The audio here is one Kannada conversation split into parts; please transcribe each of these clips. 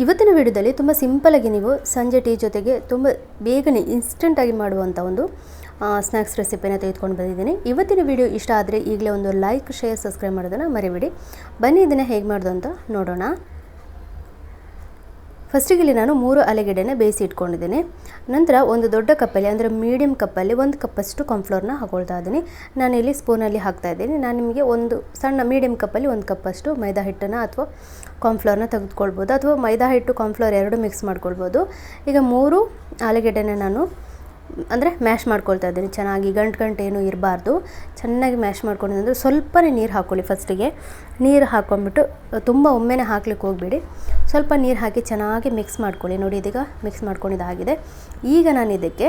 ಇವತ್ತಿನ ವಿಡಿಯೋದಲ್ಲಿ ತುಂಬ ಸಿಂಪಲಾಗಿ ನೀವು ಸಂಜೆ ಟೀ ಜೊತೆಗೆ ತುಂಬ ಬೇಗನೆ ಇನ್ಸ್ಟೆಂಟಾಗಿ ಮಾಡುವಂಥ ಒಂದು ಸ್ನ್ಯಾಕ್ಸ್ ರೆಸಿಪಿನ ತೆಗೆದುಕೊಂಡು ಬಂದಿದ್ದೀನಿ. ಇವತ್ತಿನ ವಿಡಿಯೋ ಇಷ್ಟ ಆದರೆ ಈಗಲೇ ಒಂದು ಲೈಕ್, ಶೇರ್, ಸಬ್ಸ್ಕ್ರೈಬ್ ಮಾಡೋದನ್ನು ಮರಿಬೇಡಿ. ಬನ್ನಿ ಇದನ್ನು ಹೇಗೆ ಮಾಡೋದು ಅಂತ ನೋಡೋಣ. ಫಸ್ಟಿಗೆ ಇಲ್ಲಿ ನಾನು 3 ಆಲೂಗೆಡ್ಡೆನ ಬೇಯಿಸಿ ಇಟ್ಕೊಂಡಿದ್ದೀನಿ. ನಂತರ ಒಂದು ದೊಡ್ಡ ಕಪ್ಪಲ್ಲಿ ಅಂದರೆ ಮೀಡಿಯಮ್ ಕಪ್ಪಲ್ಲಿ 1 ಕಪ್ಪಷ್ಟು ಕಾರ್ನ್ಫ್ಲೋರ್ನ ಹಾಕೊಳ್ತಾ ಇದ್ದೀನಿ. ನಾನಿಲ್ಲಿ ಸ್ಪೂನಲ್ಲಿ ಹಾಕ್ತಾ ಇದ್ದೀನಿ. ನಾನು ನಿಮಗೆ ಒಂದು ಸಣ್ಣ ಮೀಡಿಯಮ್ ಕಪ್ಪಲ್ಲಿ 1 ಕಪ್ಪಷ್ಟು ಮೈದಾ ಹಿಟ್ಟನ್ನು ಅಥವಾ ಕಾರ್ನ್ಫ್ಲೋರ್ನ ತೆಗೆದುಕೊಳ್ಬೋದು, ಅಥವಾ ಮೈದಾ ಹಿಟ್ಟು ಕಾರ್ನ್ಫ್ಲೋರ್ ಎರಡು ಮಿಕ್ಸ್ ಮಾಡ್ಕೊಳ್ಬೋದು. ಈಗ 3 ಆಲೂಗೆಡ್ಡೆನ ನಾನು ಅಂದರೆ ಮ್ಯಾಶ್ ಮಾಡ್ಕೊಳ್ತಾ ಇದ್ದೀನಿ. ಚೆನ್ನಾಗಿ ಗಂಟು ಏನೂ ಇರಬಾರ್ದು. ಚೆನ್ನಾಗಿ ಮ್ಯಾಶ್ ಮಾಡ್ಕೊಂಡಿದ್ದಂದ್ರೆ ಸ್ವಲ್ಪನೇ ನೀರು ಹಾಕ್ಕೊಳ್ಳಿ. ಫಸ್ಟಿಗೆ ನೀರು ಹಾಕ್ಕೊಂಡ್ಬಿಟ್ಟು ತುಂಬ ಒಮ್ಮೆನೇ ಹಾಕ್ಲಿಕ್ಕೆ ಹೋಗಬೇಡಿ. ಸ್ವಲ್ಪ ನೀರು ಹಾಕಿ ಚೆನ್ನಾಗಿ ಮಿಕ್ಸ್ ಮಾಡ್ಕೊಳ್ಳಿ. ನೋಡಿ, ಇದೀಗ ಮಿಕ್ಸ್ ಮಾಡ್ಕೊಂಡಿದ್ದಾಗಿದೆ. ಈಗ ನಾನು ಇದಕ್ಕೆ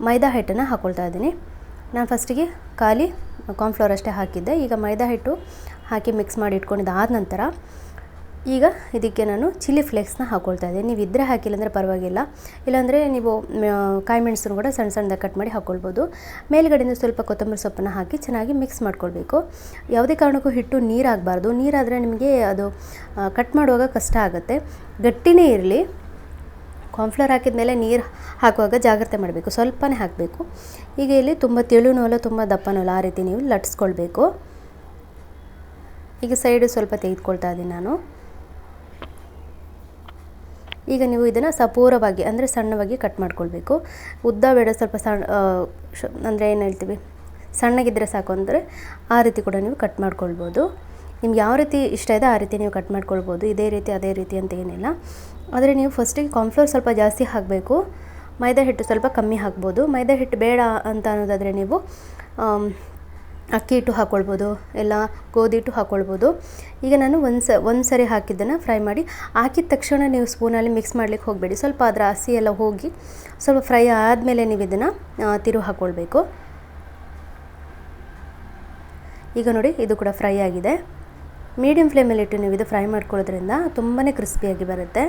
ಮೈದಾ ಹಿಟ್ಟನ್ನು ಹಾಕ್ಕೊಳ್ತಾ ಇದ್ದೀನಿ. ನಾನು ಫಸ್ಟಿಗೆ ಖಾಲಿ ಕಾರ್ನ್ಫ್ಲೋರ್ ಅಷ್ಟೇ ಹಾಕಿದ್ದೆ. ಈಗ ಮೈದಾ ಹಿಟ್ಟು ಹಾಕಿ ಮಿಕ್ಸ್ ಮಾಡಿ ಇಟ್ಕೊಂಡಿದ್ದಾದ ನಂತರ ಈಗ ಇದಕ್ಕೆ ನಾನು ಚಿಲ್ಲಿ ಫ್ಲೇಕ್ಸ್ನ ಹಾಕ್ಕೊಳ್ತಾ ಇದ್ದೀನಿ. ನೀವು ಇದ್ದರೆ ಹಾಕಿಲ್ಲ ಅಂದರೆ ಪರವಾಗಿಲ್ಲ, ಇಲ್ಲಾಂದರೆ ನೀವು ಕಾಯಿ ಮೆಣಸನ್ನು ಕೂಡ ಸಣ್ಣ ಸಣ್ಣದಾಗಿ ಕಟ್ ಮಾಡಿ ಹಾಕ್ಕೊಳ್ಬೋದು. ಮೇಲ್ಗಡೆಯಿಂದ ಸ್ವಲ್ಪ ಕೊತ್ತಂಬರಿ ಸೊಪ್ಪನ್ನು ಹಾಕಿ ಚೆನ್ನಾಗಿ ಮಿಕ್ಸ್ ಮಾಡ್ಕೊಳ್ಬೇಕು. ಯಾವುದೇ ಕಾರಣಕ್ಕೂ ಹಿಟ್ಟು ನೀರಾಗಬಾರ್ದು. ನೀರಾದರೆ ನಿಮಗೆ ಅದು ಕಟ್ ಮಾಡುವಾಗ ಕಷ್ಟ ಆಗುತ್ತೆ. ಗಟ್ಟಿನೇ ಇರಲಿ. ಕಾರ್ನ್ಫ್ಲೋರ್ ಹಾಕಿದ ಮೇಲೆ ನೀರು ಹಾಕುವಾಗ ಜಾಗ್ರತೆ ಮಾಡಬೇಕು, ಸ್ವಲ್ಪನೇ ಹಾಕಬೇಕು. ಈಗ ಇಲ್ಲಿ ತುಂಬ ತೆಳುನೂ ಅಲ್ಲ, ತುಂಬ ದಪ್ಪನೂ ಅಲ್ಲ, ಆ ರೀತಿ ನೀವು ಲಟ್ಸ್ಕೊಳ್ಬೇಕು. ಈಗ ಸೈಡು ಸ್ವಲ್ಪ ತೆಗೆದುಕೊಳ್ತಾ ಇದ್ದೀನಿ ನಾನು. ಈಗ ನೀವು ಇದನ್ನು ಸಪೂರವಾಗಿ ಅಂದರೆ ಸಣ್ಣವಾಗಿ ಕಟ್ ಮಾಡ್ಕೊಳ್ಬೇಕು. ಉದ್ದ ಬೇಡ, ಸ್ವಲ್ಪ ಅಂದರೆ ಏನು ಹೇಳ್ತೀವಿ, ಸಣ್ಣಗಿದ್ದರೆ ಸಾಕು ಅಂದರೆ ಆ ರೀತಿ ಕೂಡ ನೀವು ಕಟ್ ಮಾಡ್ಕೊಳ್ಬೋದು. ನಿಮ್ಗೆ ಯಾವ ರೀತಿ ಇಷ್ಟ ಇದೆ ಆ ರೀತಿ ನೀವು ಕಟ್ ಮಾಡ್ಕೊಳ್ಬೋದು. ಇದೇ ರೀತಿ ಅದೇ ರೀತಿ ಅಂತ ಏನಿಲ್ಲ. ಆದರೆ ನೀವು ಫಸ್ಟಿಗೆ ಕಾರ್ನ್ಫ್ಲೋರ್ ಸ್ವಲ್ಪ ಜಾಸ್ತಿ ಹಾಕಬೇಕು, ಮೈದಾ ಹಿಟ್ಟು ಸ್ವಲ್ಪ ಕಮ್ಮಿ ಹಾಕ್ಬೋದು. ಮೈದಾ ಹಿಟ್ಟು ಬೇಡ ಅಂತ ಅನ್ನೋದಾದರೆ ನೀವು ಅಕ್ಕಿ ಹಿಟ್ಟು ಹಾಕ್ಕೊಳ್ಬೋದು, ಎಲ್ಲ ಗೋಧಿ ಹಿಟ್ಟು ಹಾಕ್ಕೊಳ್ಬೋದು. ಈಗ ನಾನು ಒಂದು ಸರಿ ಹಾಕಿದ್ದನ್ನು ಫ್ರೈ ಮಾಡಿ ಹಾಕಿದ ತಕ್ಷಣ ನೀವು ಸ್ಪೂನಲ್ಲಿ ಮಿಕ್ಸ್ ಮಾಡಲಿಕ್ಕೆ ಹೋಗಬೇಡಿ. ಸ್ವಲ್ಪ ಅದರ ಹಸಿ ಎಲ್ಲ ಹೋಗಿ ಸ್ವಲ್ಪ ಫ್ರೈ ಆದಮೇಲೆ ನೀವು ಇದನ್ನು ತಿರುವು ಹಾಕ್ಕೊಳ್ಬೇಕು. ಈಗ ನೋಡಿ, ಇದು ಕೂಡ ಫ್ರೈ ಆಗಿದೆ. ಮೀಡಿಯಮ್ ಫ್ಲೇಮಲ್ಲಿಟ್ಟು ನೀವು ಇದು ಫ್ರೈ ಮಾಡ್ಕೊಳ್ಳೋದ್ರಿಂದ ತುಂಬಾ ಕ್ರಿಸ್ಪಿಯಾಗಿ ಬರುತ್ತೆ.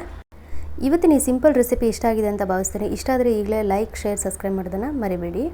ಇವತ್ತಿನ ಈ ಸಿಂಪಲ್ ರೆಸಿಪಿ ಇಷ್ಟ ಆಗಿದೆ ಅಂತ ಭಾವಿಸ್ತೀನಿ. ಇಷ್ಟ ಆದರೆ ಈಗಲೇ ಲೈಕ್, ಶೇರ್, ಸಬ್ಸ್ಕ್ರೈಬ್ ಮಾಡೋದನ್ನು ಮರಿಬೇಡಿ.